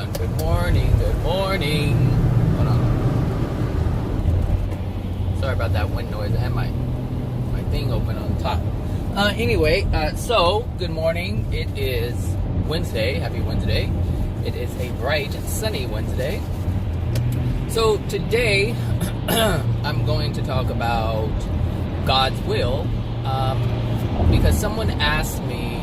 on. Good morning. Good morning. Hold on. Sorry about that wind noise. I had my thing open on top. So good morning. It is Wednesday. Happy Wednesday. It is a bright, sunny Wednesday. So today, I'm going to talk about God's will, because someone asked me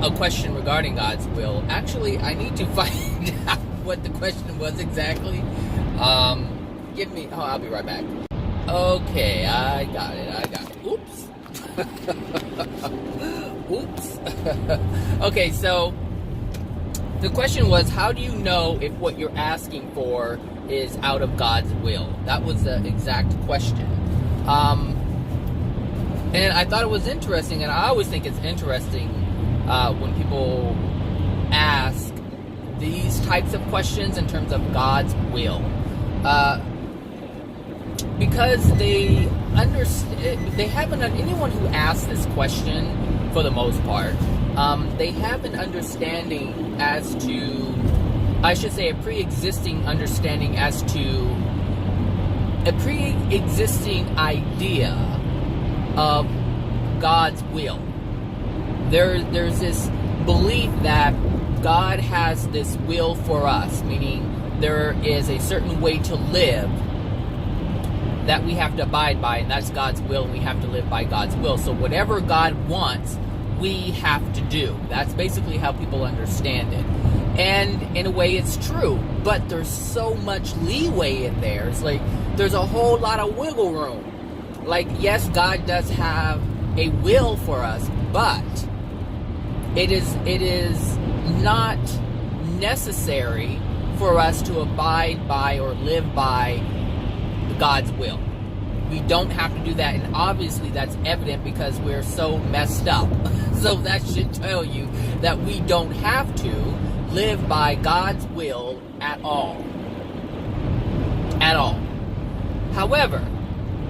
a question regarding God's will. Actually, I need to find out what the question was exactly. I'll be right back. Okay, I got it. Oops. Oops. Okay, so the question was, how do you know if what you're asking for is out of God's will? That was the exact question. And I thought it was interesting, and I always think it's interesting when people ask these types of questions in terms of God's will. Because they haven't, anyone who asks this question, for the most part, they have an understanding as to, I should say, a pre-existing understanding as to a pre-existing idea of God's will. There's this belief that God has this will for us, meaning there is a certain way to live that we have to abide by, and that's God's will, and we have to live by God's will. So whatever God wants, we have to do. That's basically how people understand it. And in a way, it's true, but there's so much leeway in there. It's like there's a whole lot of wiggle room. Like, yes, God does have a will for us, but it is not necessary for us to abide by or live by God's will. We don't have to do that, and obviously that's evident because we're so messed up. So that should tell you that we don't have to live by God's will at all. At all. However,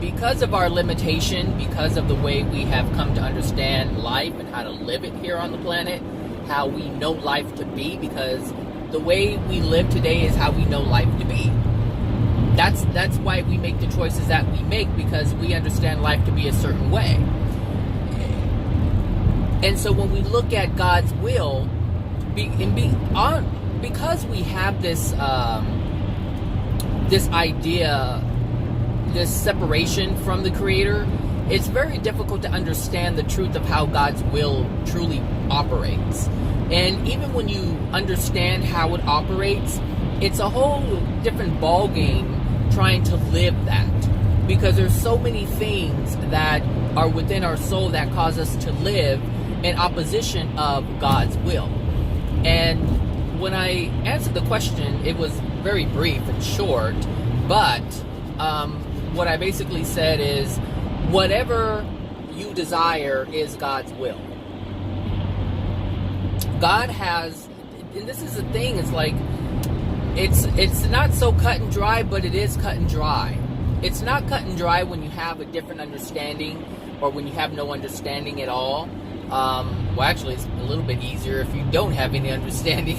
because of our limitation, because of the way we have come to understand life and how to live it here on the planet, how we know life to be, because the way we live today is how we know life to be. That's why we make the choices that we make, because we understand life to be a certain way. And so when we look at God's will, because we have this idea, this separation from the Creator, it's very difficult to understand the truth of how God's will truly operates. And even when you understand how it operates, it's a whole different ballgame trying to live that, because there's so many things that are within our soul that cause us to live in opposition of God's will. And when I answered the question, it was very brief and short, but what I basically said is, whatever you desire is God's will. God has, and this is the thing, it's like, it's not so cut and dry, but it is cut and dry. It's not cut and dry when you have a different understanding, or when you have no understanding at all. Well, actually, it's a little bit easier if you don't have any understanding.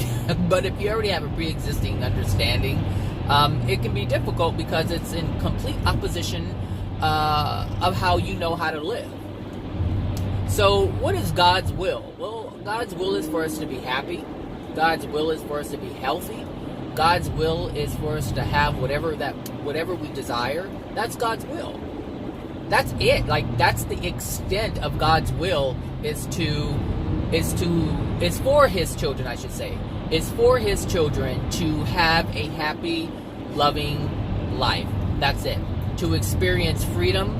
But if you already have a pre-existing understanding, it can be difficult because it's in complete opposition of how you know how to live. So what is God's will? Well, God's will is for us to be happy. God's will is for us to be healthy. God's will is for us to have whatever we desire. That's God's will. That's it. Like, that's the extent of God's will, is for His children, I should say. It's for His children to have a happy, loving life. That's it. To experience freedom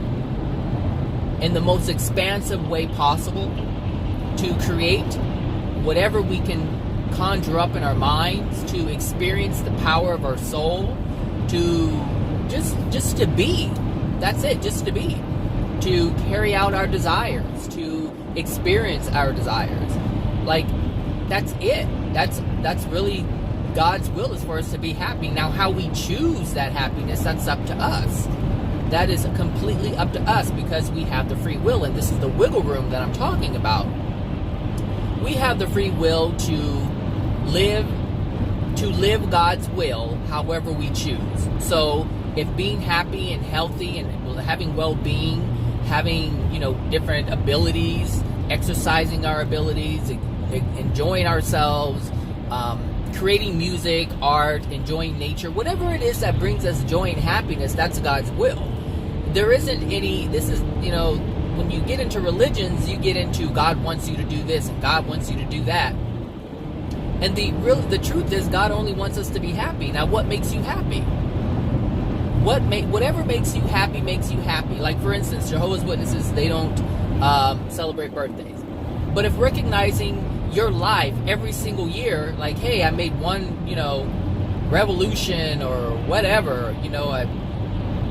in the most expansive way possible. To create whatever we can conjure up in our minds, to experience the power of our soul, to just to be. That's it, just to be. To carry out our desires, to experience our desires. Like, that's it. That's really God's will, is for us to be happy. Now, how we choose that happiness, that's up to us. That is completely up to us, because we have the free will, and this is the wiggle room that I'm talking about. We have the free will to live God's will however we choose. So if being happy and healthy and having well-being, having, different abilities, exercising our abilities, enjoying ourselves, creating music, art, enjoying nature, whatever it is that brings us joy and happiness, that's God's will. There isn't any, this is, when you get into religions, you get into God wants you to do this and God wants you to do that. And the truth is, God only wants us to be happy. Now, what makes you happy? Whatever makes you happy makes you happy. Like, for instance, Jehovah's Witnesses, they don't celebrate birthdays. But if recognizing your life every single year, like, hey, I made one, revolution or whatever,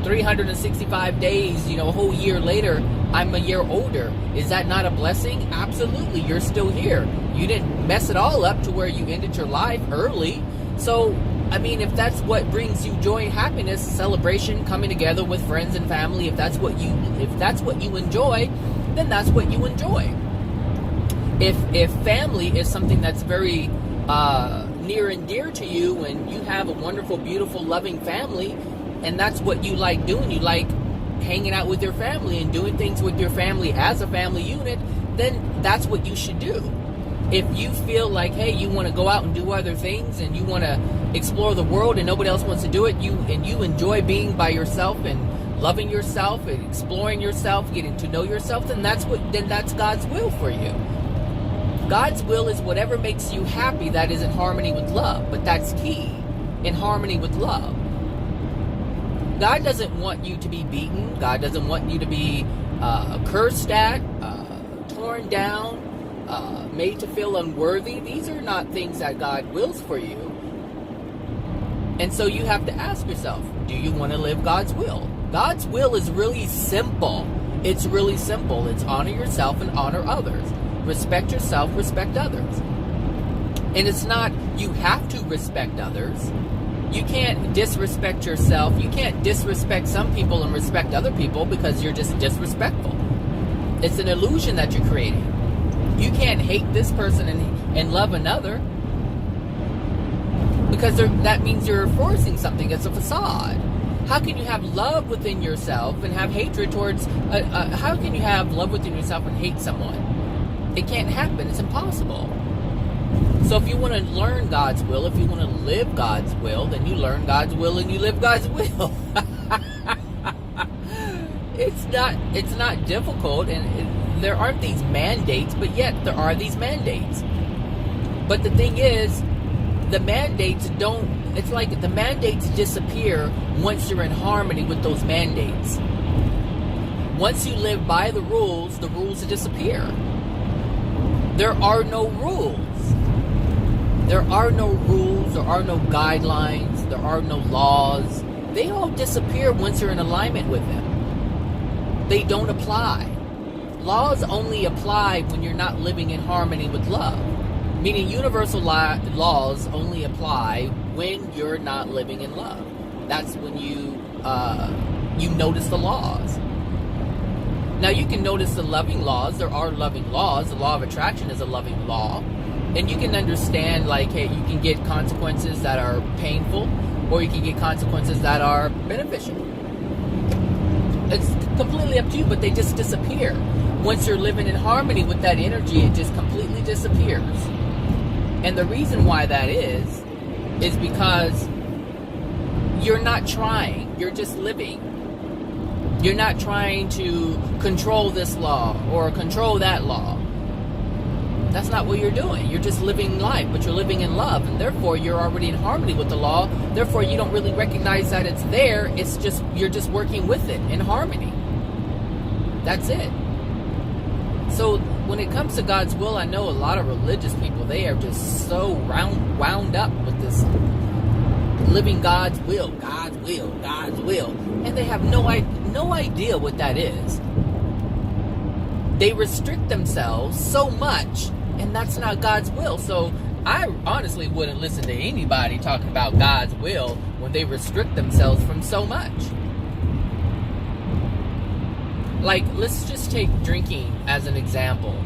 365 days, a whole year later, I'm a year older. Is that not a blessing? Absolutely. You're still here. You didn't mess it all up to where you ended your life early. So, if that's what brings you joy and happiness, celebration, coming together with friends and family, if that's what you enjoy, then that's what you enjoy. If family is something that's very near and dear to you, and you have a wonderful, beautiful, loving family, and that's what you like doing, you like hanging out with your family and doing things with your family as a family unit, then that's what you should do. If you feel like, hey, you want to go out and do other things and you want to explore the world and nobody else wants to do it, you enjoy being by yourself and loving yourself and exploring yourself, getting to know yourself, then that's God's will for you. God's will is whatever makes you happy that is in harmony with love, but that's key, in harmony with love. God doesn't want you to be beaten. God doesn't want you to be cursed at, torn down, made to feel unworthy. These are not things that God wills for you. And so you have to ask yourself, do you want to live God's will? God's will is really simple. It's really simple. It's honor yourself and honor others. Respect yourself, respect others. And it's not you have to respect others. You can't disrespect yourself. You can't disrespect some people and respect other people because you're just disrespectful. It's an illusion that you're creating. You can't hate this person and love another because that means you're forcing something. It's a facade. How can you have love within yourself and have hatred towards... how can you have love within yourself and hate someone? It can't happen. It's impossible. So if you want to learn God's will, if you want to live God's will, then you learn God's will and you live God's will. It's not difficult, and there aren't these mandates, but yet there are these mandates. But the thing is, the mandates it's like the mandates disappear once you're in harmony with those mandates. Once you live by the rules disappear. There are no rules. There are no rules, there are no guidelines, there are no laws. They all disappear once you're in alignment with them. They don't apply. Laws only apply when you're not living in harmony with love. Meaning universal laws only apply when you're not living in love. That's when you notice the laws. Now you can notice the loving laws. There are loving laws. The law of attraction is a loving law. And you can understand, like, hey, you can get consequences that are painful, or you can get consequences that are beneficial. It's completely up to you, but they just disappear. Once you're living in harmony with that energy, it just completely disappears. And the reason why that is because you're not trying, you're just living. You're not trying to control this law or control that law. That's not what you're doing. You're just living life, but you're living in love, and therefore you're already in harmony with the law. Therefore, you don't really recognize that it's there. It's just you're just working with it in harmony. That's it. So when it comes to God's will, I know a lot of religious people, they are just so wound up with this living God's will, God's will, God's will, and they have no idea what that is. They restrict themselves so much, and that's not God's will. So I honestly wouldn't listen to anybody talking about God's will when they restrict themselves from so much. Like, let's just take drinking as an example.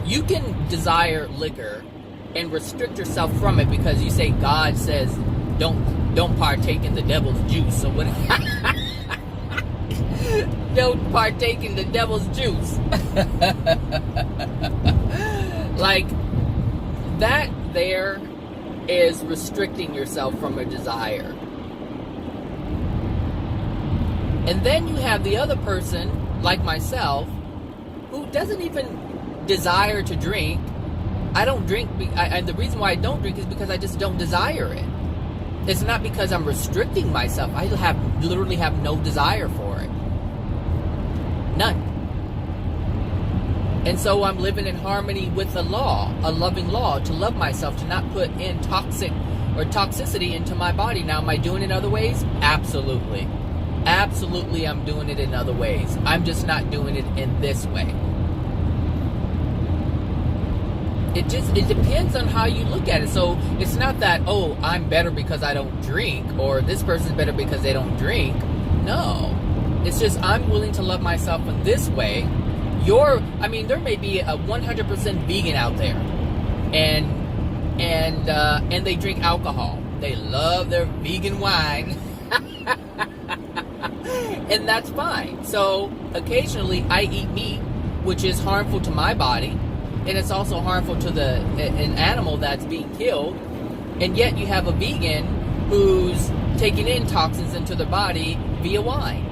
You can desire liquor and restrict yourself from it because you say God says don't partake in the devil's juice. So what? Don't partake in the devil's juice. Like, that there is restricting yourself from a desire. And then you have the other person, like myself, who doesn't even desire to drink. I don't drink, and the reason why I don't drink is because I just don't desire it. It's not because I'm restricting myself. I literally have no desire for it. None. And so I'm living in harmony with the law, a loving law, to love myself, to not put in toxicity into my body. Now, am I doing it in other ways? Absolutely. Absolutely, I'm doing it in other ways. I'm just not doing it in this way. It depends on how you look at it. So it's not that, oh, I'm better because I don't drink, or this person's better because they don't drink. No. It's just I'm willing to love myself in this way. There may be a 100% vegan out there, and they drink alcohol. They love their vegan wine. And that's fine. So occasionally I eat meat, which is harmful to my body, and it's also harmful to an animal that's being killed. And yet you have a vegan who's taking in toxins into their body via wine.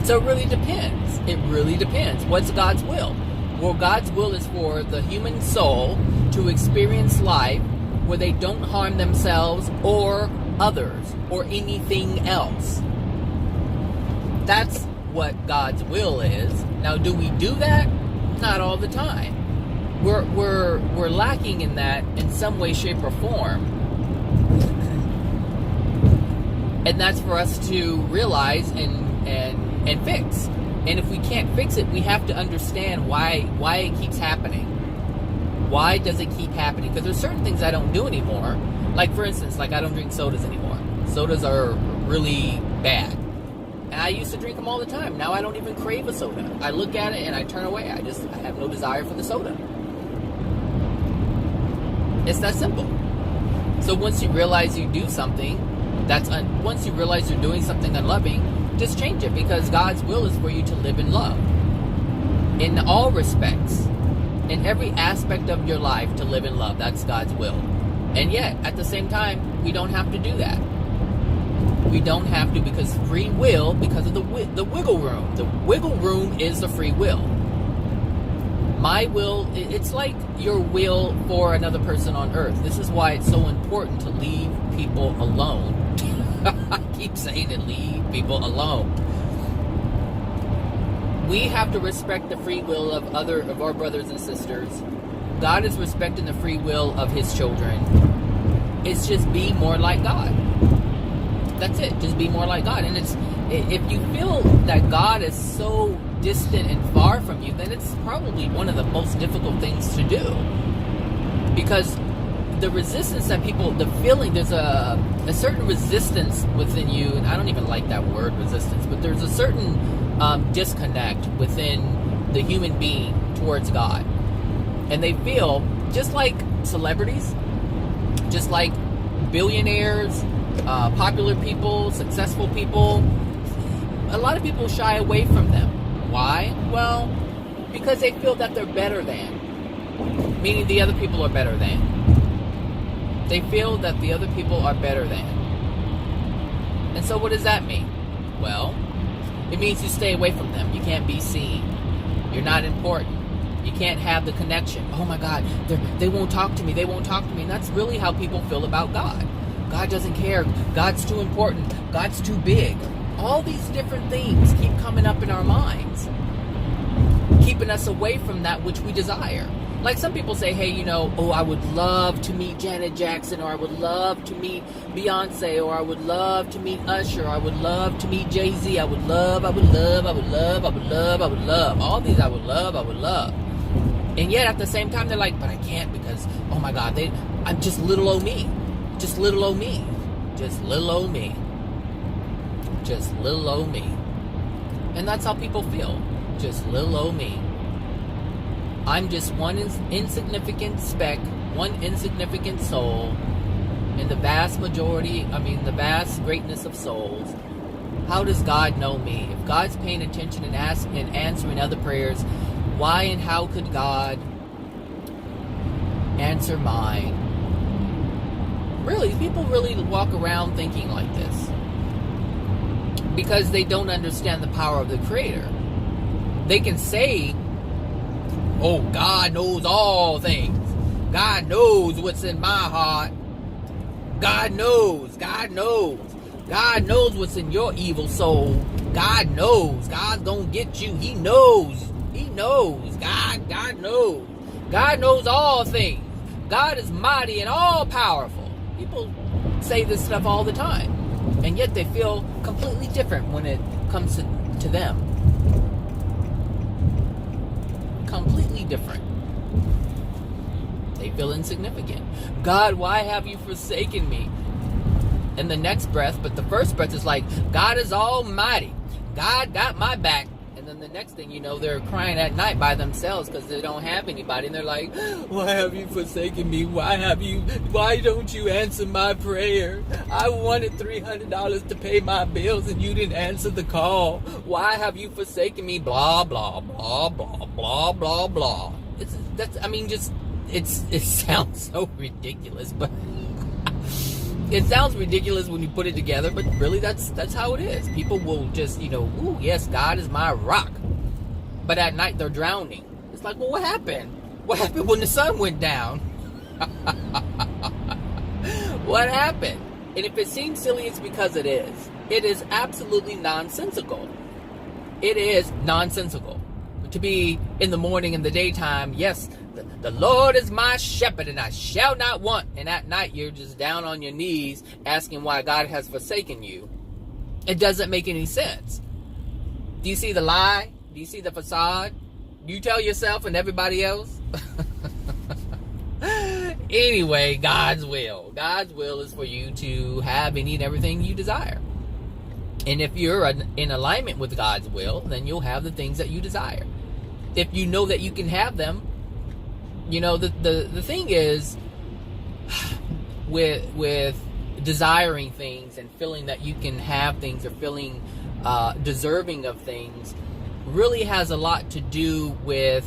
So it really depends. It really depends. What's God's will? Well, God's will is for the human soul to experience life where they don't harm themselves or others or anything else. That's what God's will is. Now, do we do that? Not all the time. We're lacking in that in some way, shape, or form. And that's for us to realize and fix. And if we can't fix it, we have to understand why it keeps happening. Why does it keep happening? Because there's certain things I don't do anymore. Like, for instance, I don't drink sodas anymore. Sodas are really bad. And I used to drink them all the time. Now I don't even crave a soda. I look at it and I turn away. I have no desire for the soda. It's that simple. So once you realize you do something, once you realize you're doing something unloving, just change it, because God's will is for you to live in love. In all respects. In every aspect of your life, to live in love. That's God's will. And yet, at the same time, we don't have to do that. We don't have to, because free will, because of the wiggle room. The wiggle room is the free will. My will, it's like your will for another person on earth. This is why it's so important to leave people alone. I keep saying it, leave people alone. We have to respect the free will of our brothers and sisters. God is respecting the free will of His children. It's just be more like God. That's it. Just be more like God. And if you feel that God is so distant and far from you, then it's probably one of the most difficult things to do. Because the resistance that the feeling, there's a certain resistance within you, and I don't even like that word, resistance, but there's a certain disconnect within the human being towards God. And they feel, just like celebrities, just like billionaires, popular people, successful people, a lot of people shy away from them. Why? Well, because they feel that they're better than, meaning the other people are better than. They feel that the other people are better than. And so what does that mean? Well, it means you stay away from them. You can't be seen. You're not important. You can't have the connection. Oh my God, they won't talk to me. They won't talk to me. And that's really how people feel about God. God doesn't care. God's too important. God's too big. All these different things keep coming up in our minds, keeping us away from that which we desire. Like some people say, hey, I would love to meet Janet Jackson, or I would love to meet Beyonce, or I would love to meet Usher, or I would love to meet Jay-Z. I would love. All these I would love. And yet at the same time, they're like, but I can't because, oh my God, I'm just little old me. Just little old me. Just little old me. Just little old me. And that's how people feel. Just little old me. I'm just one insignificant speck, one insignificant soul in the vast greatness of souls. How does God know me? If God's paying attention and answering other prayers, why and how could God answer mine? Really, people really walk around thinking like this because they don't understand the power of the Creator. They can say, oh, God knows all things. God knows what's in my heart. God knows. God knows. God knows what's in your evil soul. God knows. God's gonna get you. He knows. He knows. God knows. God knows all things. God is mighty and all powerful. People say this stuff all the time. And yet they feel completely different when it comes to them. Completely different. They feel insignificant. God, why have you forsaken me? In the next breath, but the first breath is like, God is almighty. God got my back. And then the next thing you know, they're crying at night by themselves because they don't have anybody. And they're like, why have you forsaken me? Why don't you answer my prayer? I wanted $300 to pay my bills and you didn't answer the call. Why have you forsaken me? Blah, blah, blah, blah, blah, blah, blah. It sounds so ridiculous, but it sounds ridiculous when you put it together, but really that's how it is. People will just, ooh, yes, God is my rock. But at night they're drowning. It's like, well, what happened? What happened when the sun went down? What happened? And if it seems silly, it's because it is. It is absolutely nonsensical. It is nonsensical. To be in the morning and the daytime, yes, the Lord is my shepherd and I shall not want. And at night you're just down on your knees asking why God has forsaken you. It doesn't make any sense. Do you see the lie? Do you see the facade? Do you tell yourself and everybody else? Anyway, God's will. God's will is for you to have any and everything you desire. And if you're in alignment with God's will, then you'll have the things that you desire. If you know that you can have them, the thing is with desiring things and feeling that you can have things or feeling deserving of things really has a lot to do with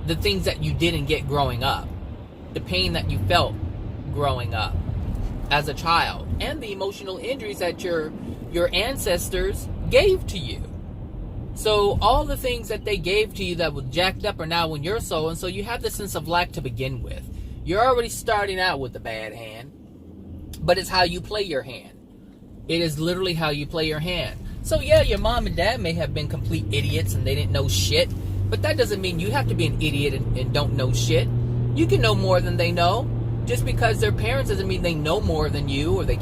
the things that you didn't get growing up, the pain that you felt growing up as a child, and the emotional injuries that your ancestors gave to you. So all the things that they gave to you that was jacked up are now in your soul, and so you have the sense of lack to begin with. You're already starting out with a bad hand, but it's how you play your hand. It is literally how you play your hand. So yeah, your mom and dad may have been complete idiots and they didn't know shit, but that doesn't mean you have to be an idiot and don't know shit. You can know more than they know. Just because they're parents doesn't mean they know more than you, or they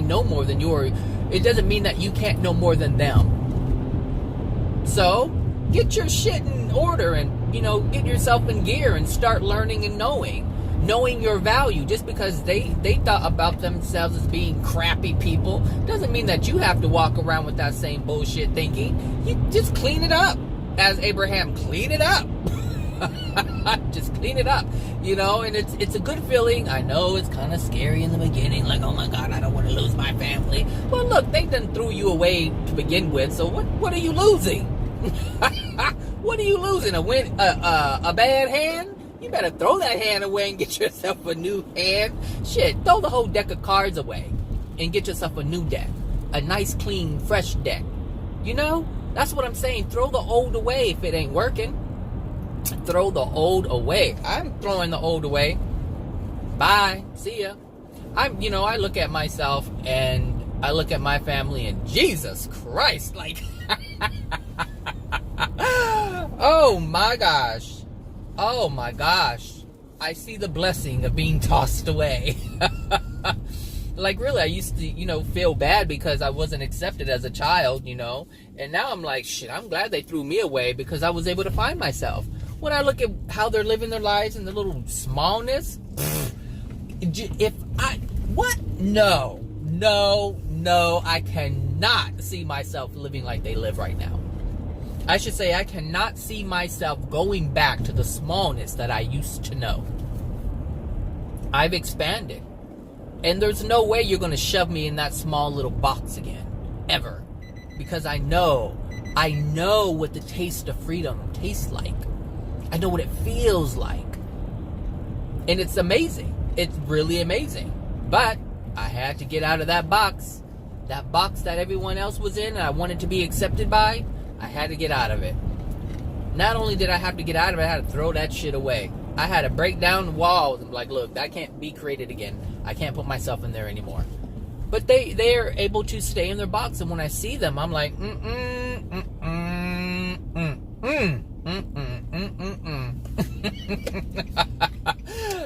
know more than you, or it doesn't mean that you can't know more than them. So, get your shit in order and, get yourself in gear and start learning and knowing your value. Just because they thought about themselves as being crappy people doesn't mean that you have to walk around with that same bullshit thinking. You just clean it up. As Abraham, clean it up. Just clean it up, and it's a good feeling. I know it's kind of scary in the beginning, like, oh my God, I don't want to lose my family. Well, look, they done threw you away to begin with, so what are you losing? What are you losing? A bad hand? You better throw that hand away and get yourself a new hand. Shit, throw the whole deck of cards away and get yourself a new deck, a nice, clean, fresh deck. That's what I'm saying. Throw the old away if it ain't working. Throw the old away. I'm throwing the old away. Bye. See ya. I look at myself and I look at my family and Jesus Christ, like, oh my gosh. Oh my gosh. I see the blessing of being tossed away. Like, really, I used to, feel bad because I wasn't accepted as a child, and now I'm like, shit, I'm glad they threw me away because I was able to find myself. When I look at how they're living their lives and the little smallness, No, I cannot see myself living like they live right now. I should say I cannot see myself going back to the smallness that I used to know. I've expanded. And there's no way you're going to shove me in that small little box again. Ever. Because I know what the taste of freedom tastes like. I know what it feels like. And it's amazing. It's really amazing. But I had to get out of that box. That box that everyone else was in and I wanted to be accepted by. I had to get out of it. Not only did I have to get out of it, I had to throw that shit away. I had to break down the walls and be like, look, that can't be created again. I can't put myself in there anymore. But they're able to stay in their box, and when I see them, I'm like,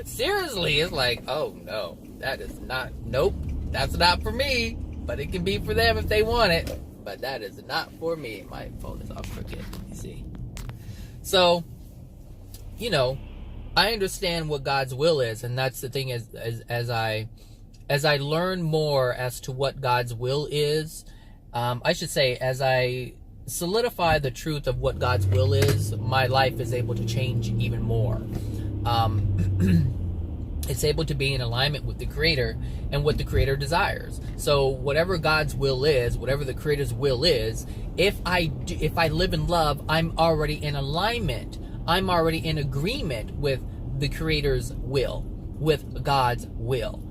Seriously, it's like, oh no, that is not, nope, that's not for me. But it can be for them if they want it. But that is not for me. My phone is all crooked, you see. So, you know, I understand what God's will is, and that's the thing as I learn more as to what God's will is, I should say, as I solidify the truth of what God's will is, my life is able to change even more. It's able to be in alignment with the Creator and what the Creator desires. So whatever God's will is, whatever the Creator's will is, if I live in love, I'm already in alignment. I'm already in agreement with the Creator's will, with God's will.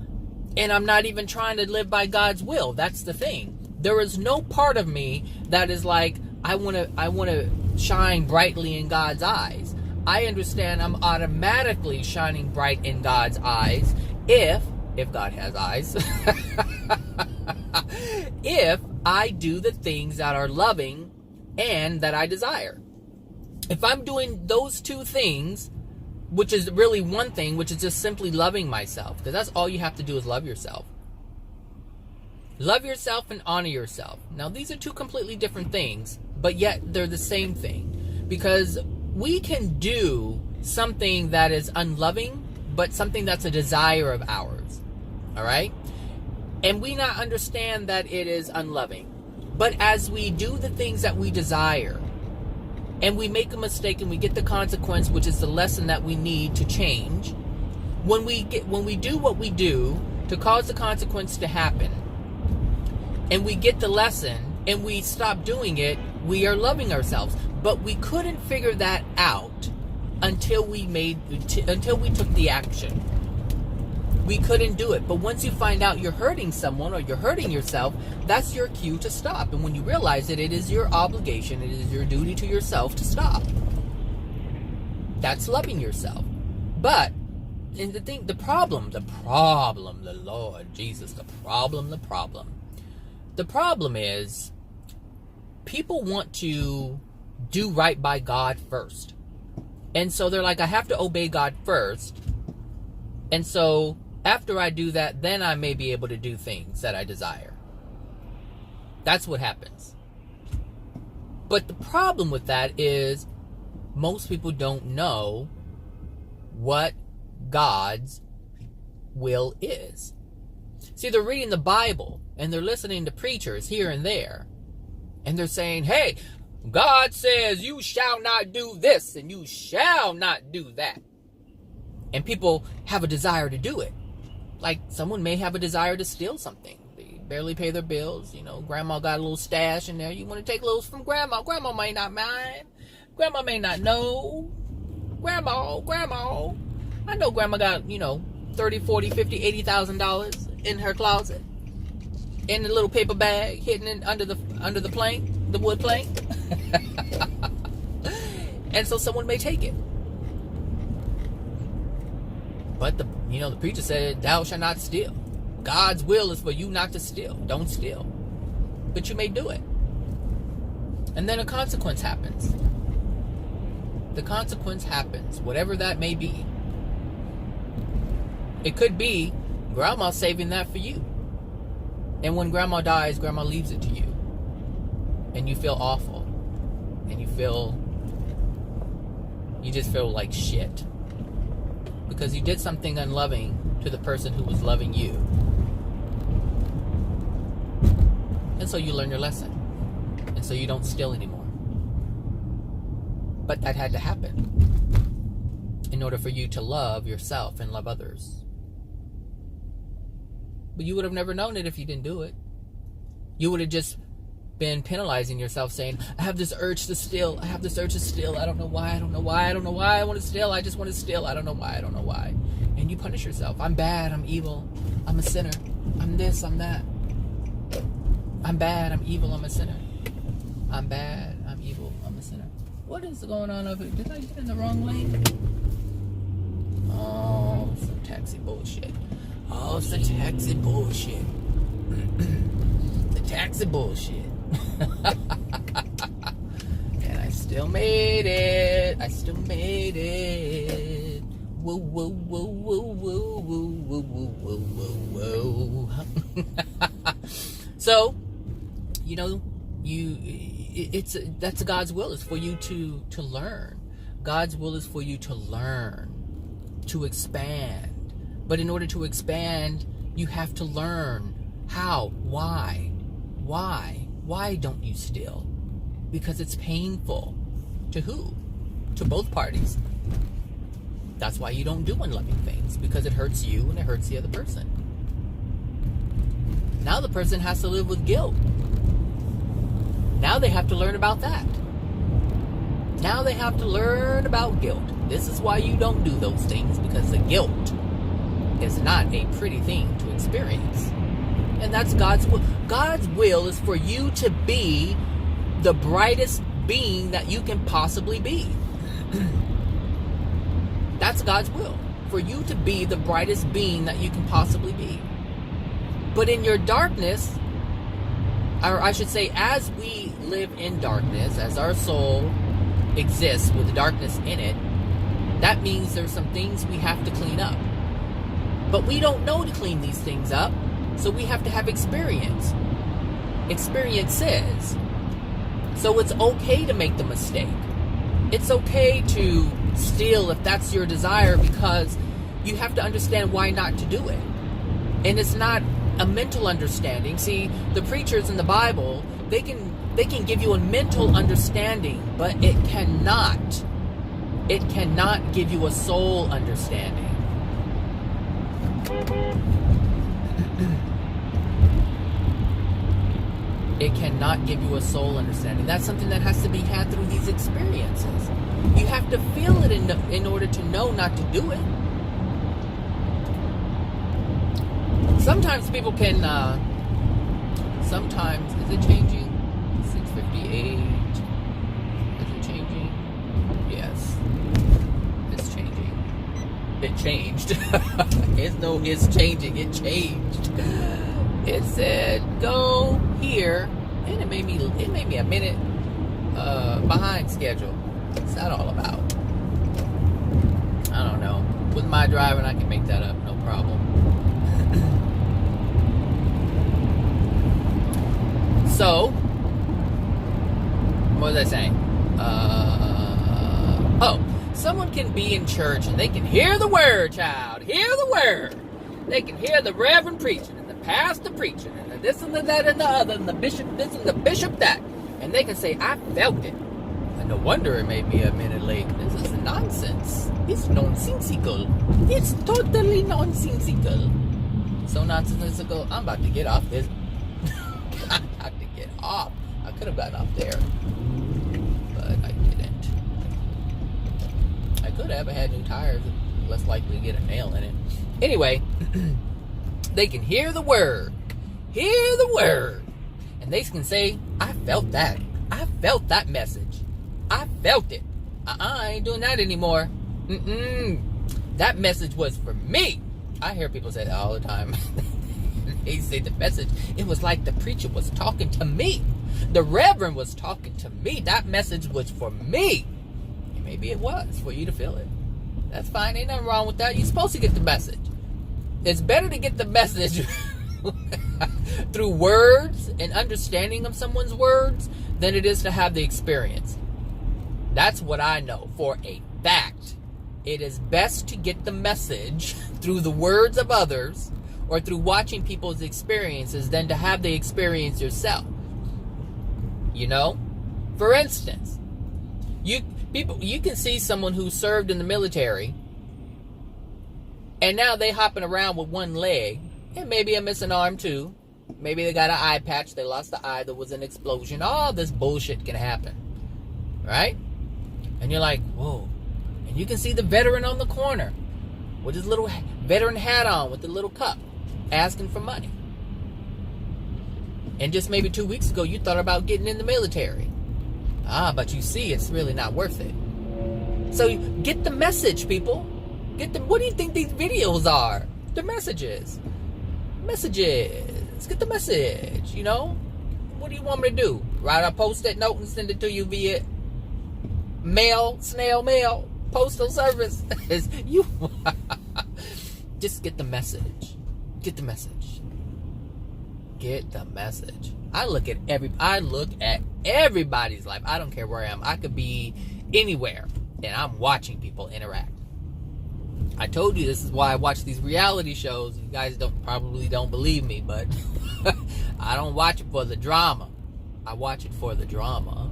And I'm not even trying to live by God's will. That's the thing. There is no part of me that is like, I want to shine brightly in God's eyes. I understand I'm automatically shining bright in God's eyes if God has eyes. If I do the things that are loving and that I desire. If I'm doing those two things, which is really one thing, which is just simply loving myself, because that's all you have to do is love yourself. Love yourself and honor yourself. Now, these are two completely different things, but yet they're the same thing. Because we can do something that is unloving, but something that's a desire of ours. All right? And we not understand that it is unloving. But as we do the things that we desire, and we make a mistake and we get the consequence, which is the lesson that we need to change, when we do what we do to cause the consequence to happen, and we get the lesson and we stop doing it, we are loving ourselves. But we couldn't figure that out until we took the action. We couldn't do it. But once you find out you're hurting someone or you're hurting yourself, that's your cue to stop. And when you realize it, it is your obligation, it is your duty to yourself to stop. That's loving yourself. But, and the problem, the Lord Jesus, the problem is, people want to do right by God first. And so they're like, I have to obey God first. And so after I do that, then I may be able to do things that I desire. That's what happens. But the problem with that is most people don't know what God's will is. See, they're reading the Bible and they're listening to preachers here and there. And they're saying, hey, God says you shall not do this and you shall not do that. And people have a desire to do it. Like someone may have a desire to steal something. They barely pay their bills. You know, grandma got a little stash in there. You want to take a little from grandma. Grandma may not mind. Grandma may not know. Grandma. I know grandma got, $30, $40, $50, $80,000 in her closet. In the little paper bag, hidden in under the plank, the wood plank. And so someone may take it. But the preacher said, thou shalt not steal. God's will is for you not to steal. Don't steal. But you may do it. And then a consequence happens. The consequence happens, whatever that may be. It could be grandma saving that for you. And when grandma dies, grandma leaves it to you. And you feel awful. And you just feel like shit. Because you did something unloving to the person who was loving you. And so you learn your lesson. And so you don't steal anymore. But that had to happen in order for you to love yourself and love others. But you would have never known it if you didn't do it. You would have just been penalizing yourself, saying, I have this urge to steal. I have this urge to steal. I don't know why. I don't know why. I don't know why I want to steal. I just want to steal. I don't know why. I don't know why. And you punish yourself. I'm bad. I'm evil. I'm a sinner. I'm this. I'm that. I'm bad. I'm evil. I'm a sinner. I'm bad. I'm evil. I'm a sinner. What is going on over here? Did I get in the wrong lane? Oh, some taxi bullshit. Oh, it's the taxi bullshit. The taxi bullshit. And I still made it. I still made it. Whoa, whoa, whoa, whoa, whoa, whoa, whoa, whoa, whoa, whoa. So, you know, that's God's will, is for you to learn. God's will is for you to learn, to expand. But in order to expand, you have to learn how, why don't you steal? Because it's painful. To who? To both parties. That's why you don't do unloving things, because it hurts you and it hurts the other person. Now the person has to live with guilt. Now they have to learn about that. Now they have to learn about guilt. This is why you don't do those things, because the guilt is not a pretty thing to experience. And that's God's will. God's will is for you to be the brightest being that you can possibly be. That's God's will, for you to be the brightest being that you can possibly be. But in your darkness, or I should say, as we live in darkness, as our soul exists with darkness in it, that means there's some things we have to clean up. But we don't know to clean these things up, so we have to have experience. Experiences. So it's okay to make the mistake. It's okay to steal if that's your desire, because you have to understand why not to do it. And it's not a mental understanding. See, the preachers in the Bible, they can give you a mental understanding, but it cannot give you a soul understanding. It cannot give you a soul understanding. That's something that has to be had through these experiences. You have to feel it in order to know not to do it. Sometimes people can, sometimes, is it changing? 6:58. Is it changing? Yes. It's changing. It changed. It's changing. It changed. It said go here, and it made me a minute behind schedule. What's that all about? I don't know. With my driving, I can make that up, no problem. So, what was I saying? Someone can be in church and they can hear the word, child. Hear the word. They can hear the reverend preaching and the pastor preaching and the this and the that and the other and the bishop this and the bishop that. And they can say, I felt it. And no wonder it made me a minute late. This is nonsense. It's nonsensical. It's totally nonsensical. So nonsensical, I'm about to get off this. I have to get off. I could have gotten off there, but I didn't. I could have. I had new tires. Less likely to get a nail in it. Anyway, they can hear the word. Hear the word. And they can say, I felt that. I felt that message. I felt it. I ain't doing that anymore. That message was for me. I hear people say that all the time. They say the message, it was like the preacher was talking to me. The reverend was talking to me. That message was for me. And maybe it was for you to feel it. That's fine. Ain't nothing wrong with that. You're supposed to get the message. It's better to get the message through words and understanding of someone's words than it is to have the experience. That's what I know for a fact. It is best to get the message through the words of others or through watching people's experiences than to have the experience yourself. You know? For instance, People, you can see someone who served in the military, and now they hopping around with one leg, and maybe a missing arm too. Maybe they got an eye patch, they lost the eye, there was an explosion. All this bullshit can happen, right? And you're like, whoa. And you can see the veteran on the corner with his little veteran hat on with the little cup, asking for money. And just maybe 2 weeks ago, you thought about getting in the military. But you see, it's really not worth it. So get the message, people. What do you think these videos are? They're messages. Messages. Get the message, you know? What do you want me to do? Write a post-it note and send it to you via mail, snail mail, postal service? You just get the message. Get the message. Get the message. I look at everybody's life. I don't care where I am. I could be anywhere, and I'm watching people interact. I told you this is why I watch these reality shows. You guys probably don't believe me, but I don't watch it for the drama. I watch it for the drama.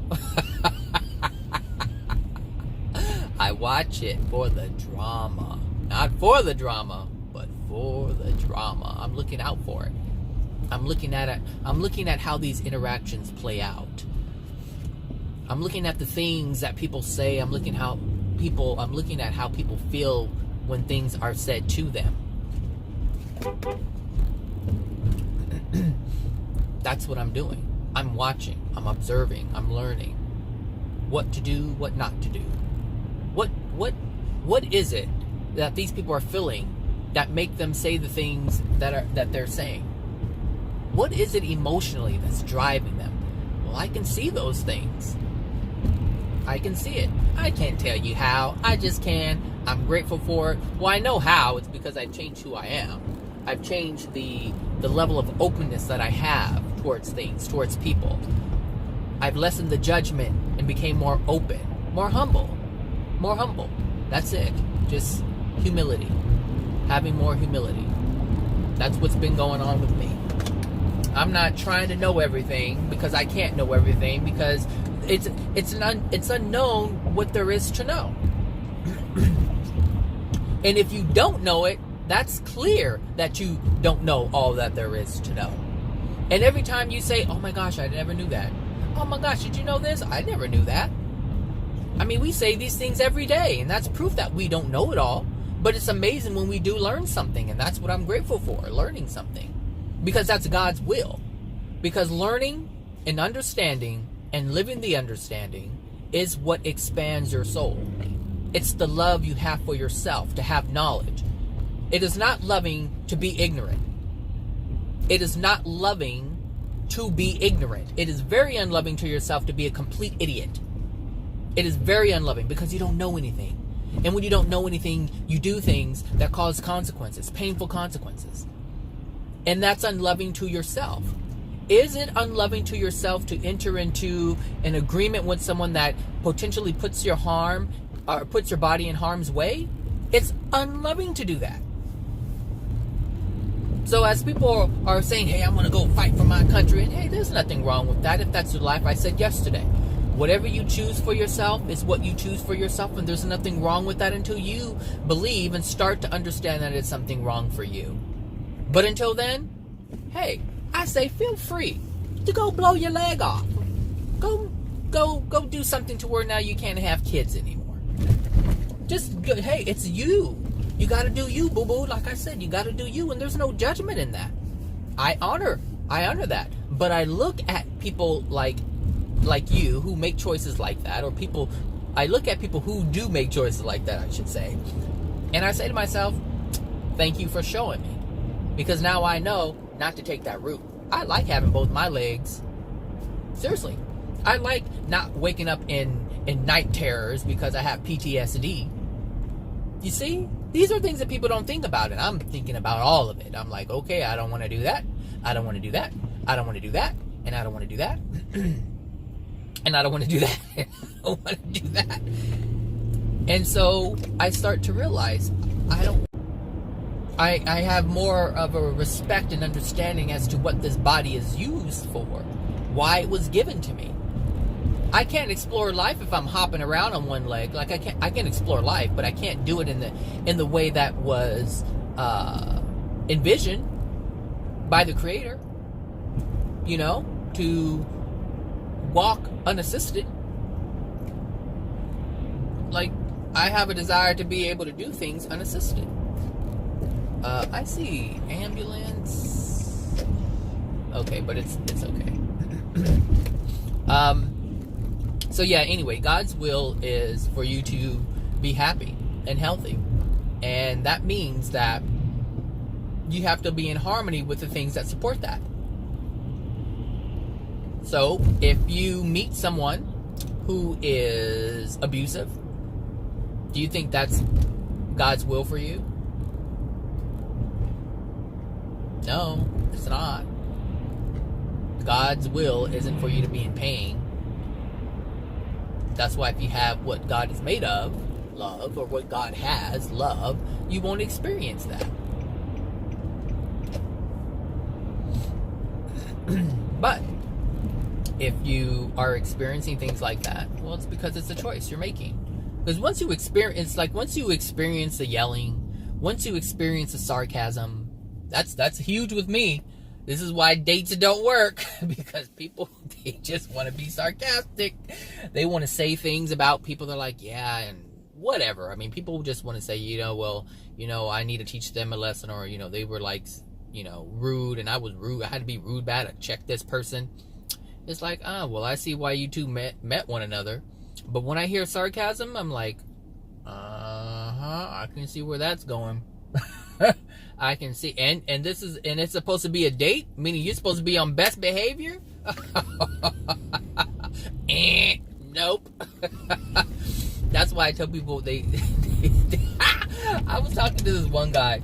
I watch it for the drama. Not for the drama, but for the drama. I'm looking out for it. I'm looking at it. I'm looking at how these interactions play out. I'm looking at the things that people say. I'm looking at how people feel when things are said to them. That's what I'm doing. I'm watching. I'm observing. I'm learning what to do, what not to do. What is it that these people are feeling that make them say the things that they're saying? What is it emotionally that's driving them? Well, I can see those things. I can see it. I can't tell you how. I just can. I'm grateful for it. Well, I know how. It's because I've changed who I am. I've changed the level of openness that I have towards things, towards people. I've lessened the judgment and became more open, more humble. More humble. That's it. Just humility. Having more humility. That's what's been going on with me. I'm not trying to know everything because I can't know everything because it's unknown what there is to know. And if you don't know it, that's clear that you don't know all that there is to know. And every time you say, oh my gosh, I never knew that. Oh my gosh, did you know this? I never knew that. I mean, we say these things every day, and that's proof that we don't know it all. But it's amazing when we do learn something, and that's what I'm grateful for, learning something. Because that's God's will. Because learning and understanding and living the understanding is what expands your soul. It's the love you have for yourself, to have knowledge. It is not loving to be ignorant. It is not loving to be ignorant. It is very unloving to yourself to be a complete idiot. It is very unloving because you don't know anything. And when you don't know anything, you do things that cause consequences, painful consequences. And that's unloving to yourself. Is it unloving to yourself to enter into an agreement with someone that potentially puts your body in harm's way? It's unloving to do that. So as people are saying, hey, I'm going to go fight for my country, and hey, there's nothing wrong with that if that's your life. I said yesterday, whatever you choose for yourself is what you choose for yourself, and there's nothing wrong with that until you believe and start to understand that it's something wrong for you. But until then, hey, I say feel free to go blow your leg off. Go do something to where now you can't have kids anymore. Just go, hey, it's you. You got to do you, boo-boo. Like I said, you got to do you, and there's no judgment in that. I honor that. But I look at people like you who make choices like that, or I look at people who do make choices like that, I should say. And I say to myself, thank you for showing me. Because now I know not to take that route. I like having both my legs. Seriously. I like not waking up in night terrors because I have PTSD. You see? These are things that people don't think about, and I'm thinking about all of it. I'm like, okay, I don't want to do that. I don't want to do that. I don't want to do that. And I don't want to do that. And I don't want to do that. I don't want to do that. And so I start to realize I have more of a respect and understanding as to what this body is used for, why it was given to me. I can't explore life if I'm hopping around on one leg. Like I can explore life, but I can't do it in the way that was envisioned by the Creator. You know, to walk unassisted. Like, I have a desire to be able to do things unassisted. I see ambulance. Okay, but it's okay. So yeah, anyway, God's will is for you to be happy and healthy. And that means that you have to be in harmony with the things that support that. So if you meet someone who is abusive, do you think that's God's will for you? No, it's not. God's will isn't for you to be in pain. That's why if you have what God is made of, love, or what God has, love, you won't experience that. But if you are experiencing things like that, well, it's because it's a choice you're making. Because once you experience the yelling, once you experience the sarcasm, that's huge with me. This is why dates don't work, because people, they just want to be sarcastic. They want to say things about people. They're like, yeah, and whatever. I mean, people just want to say, I need to teach them a lesson, or, they were like, rude, and I was rude. I had to be rude bad to check this person. It's like, I see why you two met one another. But when I hear sarcasm, I'm like, I can see where that's going. I can see, and it's supposed to be a date, meaning you're supposed to be on best behavior. Nope. That's why I tell people I was talking to this one guy,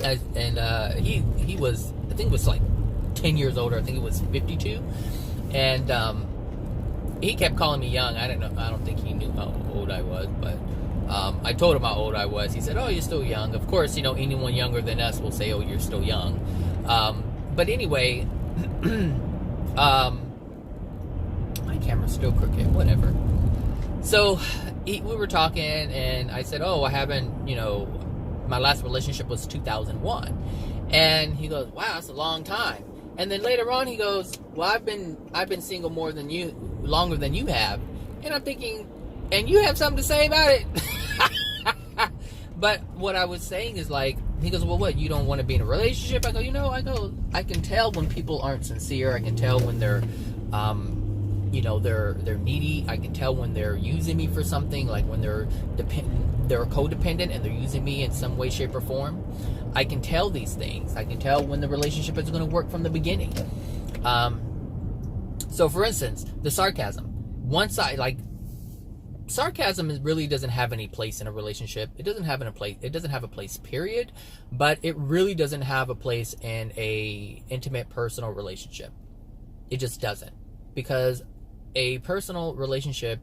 and he was, I think it was like 10 years older. I think it was 52, and he kept calling me young. I don't think he knew how old I was, but I told him how old I was. He said, "Oh, you're still young." Of course, anyone younger than us will say, "Oh, you're still young." But anyway, my camera's still crooked. Whatever. So we were talking, and I said, "Oh, I haven't. My last relationship was 2001," and he goes, "Wow, that's a long time." And then later on, he goes, "Well, I've been single longer than you have," and I'm thinking, and you have something to say about it. But what I was saying is, like, he goes, "Well, what, you don't want to be in a relationship?" I go, I can tell when people aren't sincere. I can tell when they're they're needy. I can tell when they're using me for something, like when they're codependent and they're using me in some way, shape, or form. I can tell these things. I can tell when the relationship is going to work from the beginning. So for instance, the sarcasm. Sarcasm really doesn't have any place in a relationship. It doesn't have a place, period. But it really doesn't have a place in a intimate, personal relationship. It just doesn't. Because a personal relationship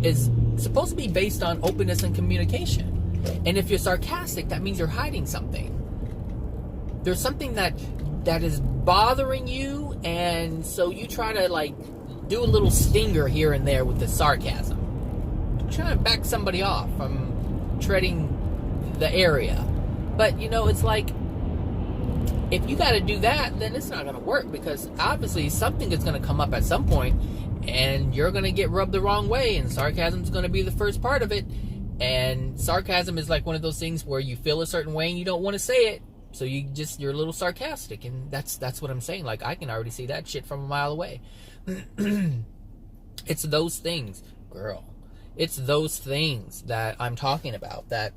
is supposed to be based on openness and communication. And if you're sarcastic, that means you're hiding something. There's something that is bothering you, and so you try to do a little stinger here and there with the sarcasm. Trying to back somebody off from treading the area. But it's like, if you got to do that, then it's not going to work, because obviously something is going to come up at some point, and you're going to get rubbed the wrong way, and sarcasm is going to be the first part of it. And sarcasm is like one of those things where you feel a certain way and you don't want to say it, so you're a little sarcastic, and that's what I'm saying. Like, I can already see that shit from a mile away. It's those things, girl. It's those things that I'm talking about that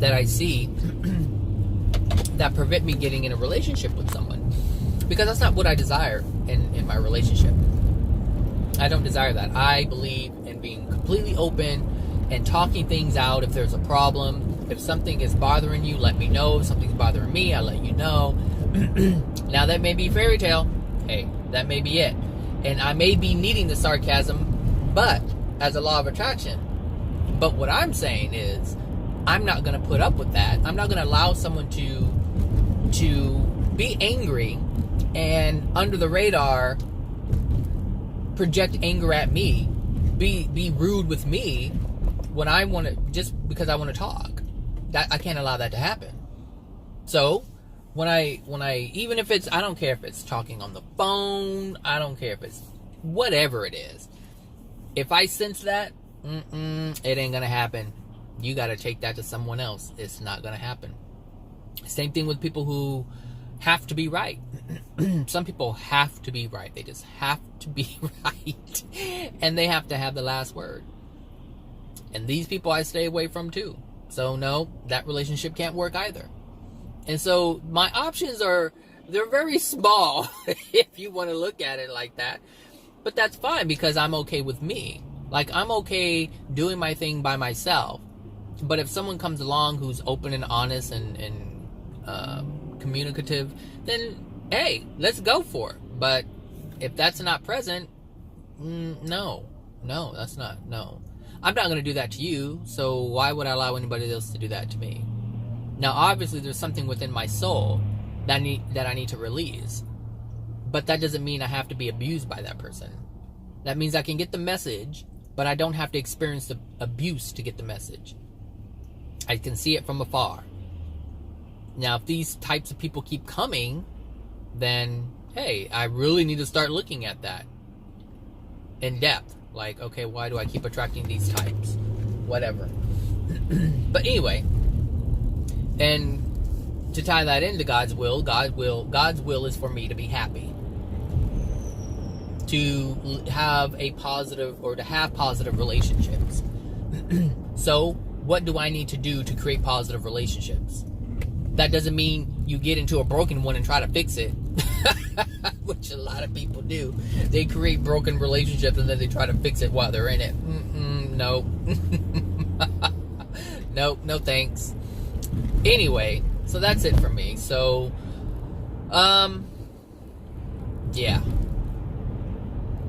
I see that prevent me getting in a relationship with someone, because that's not what I desire in my relationship. I don't desire that. I believe in being completely open and talking things out. If there's a problem, if something is bothering you, let me know. If something's bothering me, I'll let you know. Now, that may be fairy tale. Hey, that may be it. And I may be needing the sarcasm, but as a law of attraction. But what I'm saying is, I'm not going to put up with that. I'm not going to allow someone to to be angry and under the radar project anger at me, be rude with me when I want to, just because I want to talk. That I can't allow that to happen. So when I even if it's, I don't care if it's talking on the phone, I don't care if it's whatever it is, if I sense that it ain't gonna happen, you got to take that to someone else. It's not gonna happen. Same thing with people who have to be right. Some people have to be right. They just have to be right. And they have to have the last word. And these people I stay away from too. So no, that relationship can't work either. And so my options are, they're very small if you want to look at it like that. But that's fine because I'm okay with me. Like, I'm okay doing my thing by myself. But if someone comes along who's open and honest and communicative, then hey, let's go for it. But if that's not present, no, that's not, no. I'm not going to do that to you, so why would I allow anybody else to do that to me? Now, obviously, there's something within my soul that I need to release. But that doesn't mean I have to be abused by that person. That means I can get the message, but I don't have to experience the abuse to get the message. I can see it from afar. Now, if these types of people keep coming, then, hey, I really need to start looking at that in depth. Like, okay, why do I keep attracting these types? Whatever. But anyway, and to tie that into God's will is for me to be happy. To have a positive, or to have positive relationships. So, what do I need to do to create positive relationships? That doesn't mean you get into a broken one and try to fix it. Which a lot of people do. They create broken relationships and then they try to fix it while they're in it. No. No thanks. Anyway, so that's it for me. So, yeah.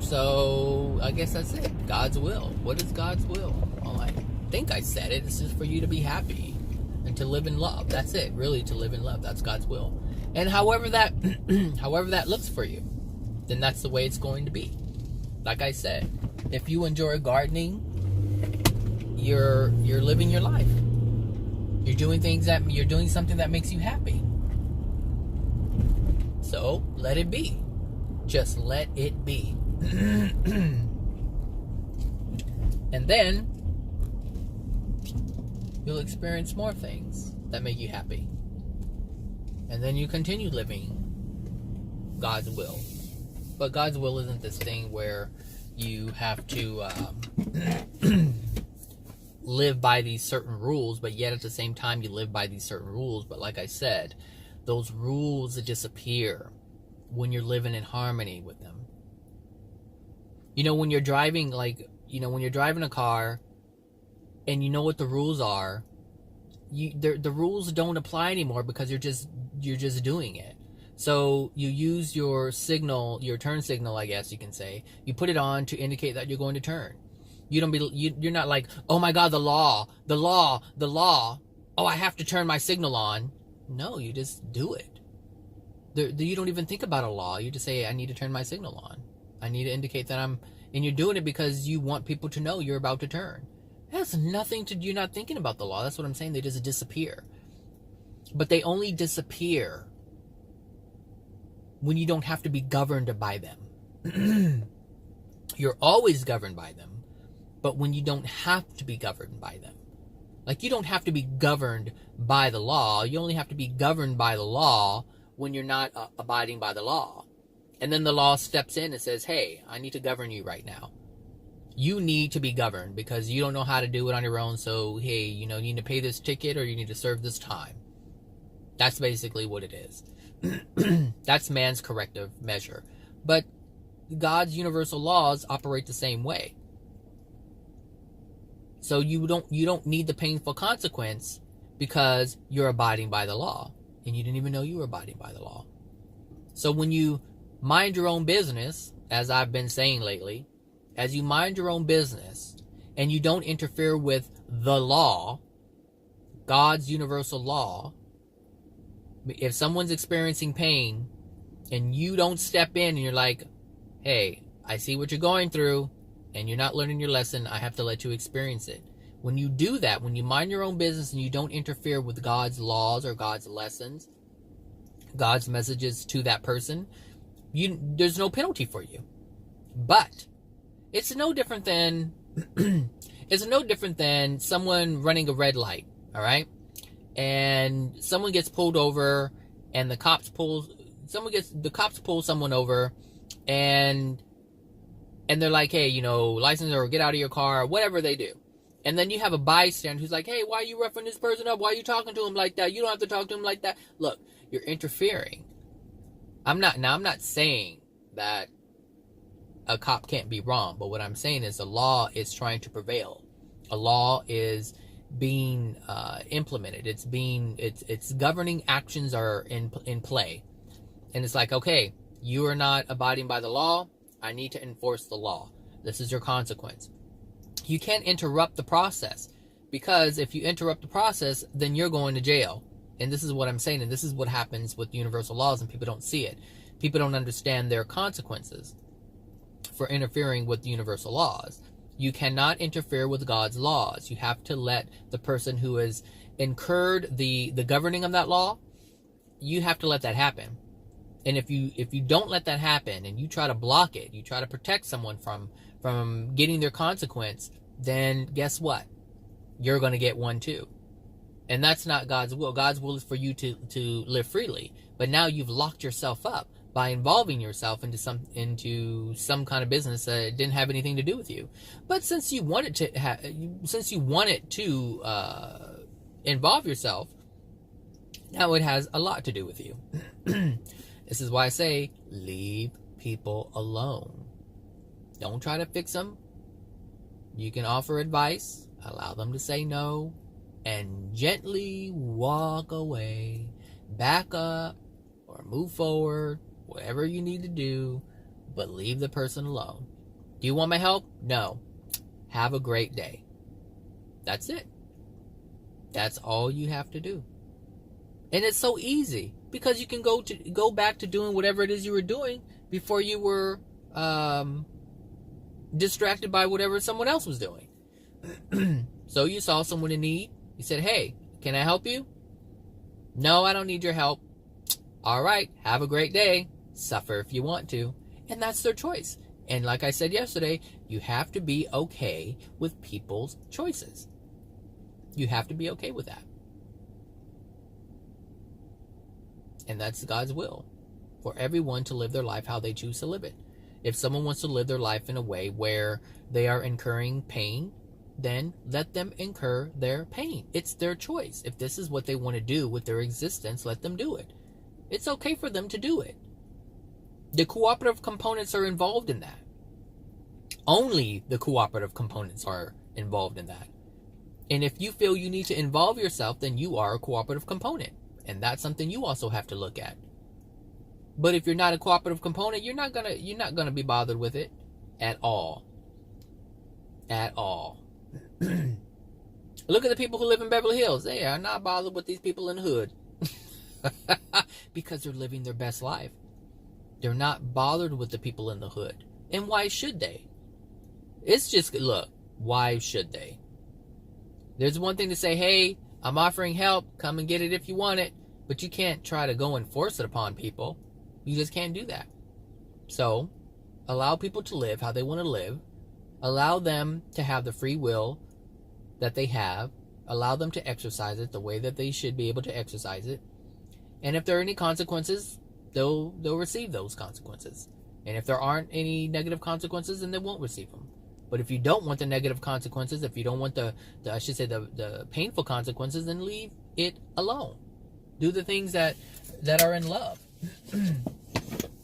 So, I guess that's it. God's will. What is God's will? Well, I think I said it. This is for you to be happy and to live in love. That's it. Really, to live in love. That's God's will. And however that looks for you, then that's the way it's going to be. Like I said, if you enjoy gardening, you're living your life. You're doing something that makes you happy. So let it be. Just let it be. And then you'll experience more things that make you happy. And then you continue living God's will. But God's will isn't this thing where you have to live by these certain rules, but yet at the same time you live by these certain rules. But like I said, those rules disappear when you're living in harmony with them. You know, when you're driving, when you're driving a car and you know what the rules are, the rules don't apply anymore because you're just doing it. So you use your signal, your turn signal, I guess you can say. You put it on to indicate that you're going to turn. You're not like, oh my God, the law. Oh, I have to turn my signal on. No, you just do it. You don't even think about a law. You just say, I need to turn my signal on. I need to indicate that and you're doing it because you want people to know you're about to turn. It has nothing to do, you're not thinking about the law. That's what I'm saying. They just disappear. But they only disappear when you don't have to be governed by them. You're always governed by them, but when you don't have to be governed by them. Like, you don't have to be governed by the law. You only have to be governed by the law when you're not abiding by the law. And then the law steps in and says, hey, I need to govern you right now. You need to be governed because you don't know how to do it on your own. So, hey, you need to pay this ticket or you need to serve this time. That's basically what it is. That's man's corrective measure. But God's universal laws operate the same way. So you don't need the painful consequence because you're abiding by the law. And you didn't even know you were abiding by the law. So when you mind your own business, as I've been saying lately, as you mind your own business and you don't interfere with the law, God's universal law, If someone's experiencing pain and you don't step in and you're like, hey, I see what you're going through and you're not learning your lesson, I have to let you experience it. When you do that, when you mind your own business and you don't interfere with God's laws or God's lessons, God's messages to that person, there's no penalty for you. But it's no different than someone running a red light, all right? And someone gets pulled over and the cops pull someone over and they're like, hey, license or get out of your car, whatever they do. And then you have a bystander who's like, hey, why are you roughing this person up? Why are you talking to him like that? You don't have to talk to him like that. Look, you're interfering. I'm not saying that a cop can't be wrong, but what I'm saying is the law is trying to prevail. A law is being implemented. It's governing actions are in play. And it's like, okay, you are not abiding by the law. I need to enforce the law. This is your consequence. You can't interrupt the process, because if you interrupt the process, then you're going to jail. And this is what I'm saying, and this is what happens with universal laws, and people don't see it. People don't understand their consequences for interfering with universal laws. You cannot interfere with God's laws. You have to let the person who has incurred the governing of that law, you have to let that happen. And if you don't let that happen and you try to block it, you try to protect someone from getting their consequence, then guess what? You're going to get one too. And that's not God's will. God's will is for you to live freely. But now you've locked yourself up by involving yourself into some kind of business that didn't have anything to do with you. But since you wanted to involve yourself, now it has a lot to do with you. This is why I say, leave people alone. Don't try to fix them. You can offer advice, allow them to say no, and gently walk away, back up, or move forward, whatever you need to do, but leave the person alone. Do you want my help? No. Have a great day. That's it. That's all you have to do. And it's so easy, because you can go back to doing whatever it is you were doing before you were distracted by whatever someone else was doing. So you saw someone in need. You said, hey, can I help you? No, I don't need your help. All right, have a great day. Suffer if you want to. And that's their choice. And like I said yesterday, you have to be okay with people's choices. You have to be okay with that. And that's God's will, for everyone to live their life how they choose to live it. If someone wants to live their life in a way where they are incurring pain, then let them incur their pain. It's their choice. If this is what they want to do with their existence, let them do it. It's okay for them to do it. The cooperative components are involved in that. Only the cooperative components are involved in that. And if you feel you need to involve yourself, then you are a cooperative component. And that's something you also have to look at. But if you're not a cooperative component, you're not gonna be bothered with it at all. At all. Look at the people who live in Beverly Hills. They are not bothered with these people in the hood. Because they're living their best life. They're not bothered with the people in the hood. And why should they? It's just, look, why should they? There's one thing to say, hey, I'm offering help. Come and get it if you want it. But you can't try to go and force it upon people. You just can't do that. So, allow people to live how they want to live. Allow them to have the free will that they have. Allow them to exercise it the way that they should be able to exercise it. And if there are any consequences, they'll receive those consequences. And if there aren't any negative consequences, then they won't receive them. But if you don't want the negative consequences, if you don't want the painful consequences, then leave it alone. Do the things that are in love.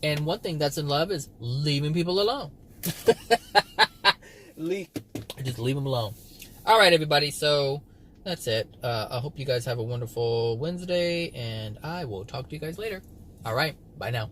And one thing that's in love is leaving people alone. Just leave them alone. All right, everybody. So that's it. I hope you guys have a wonderful Wednesday, and I will talk to you guys later. All right. Bye now.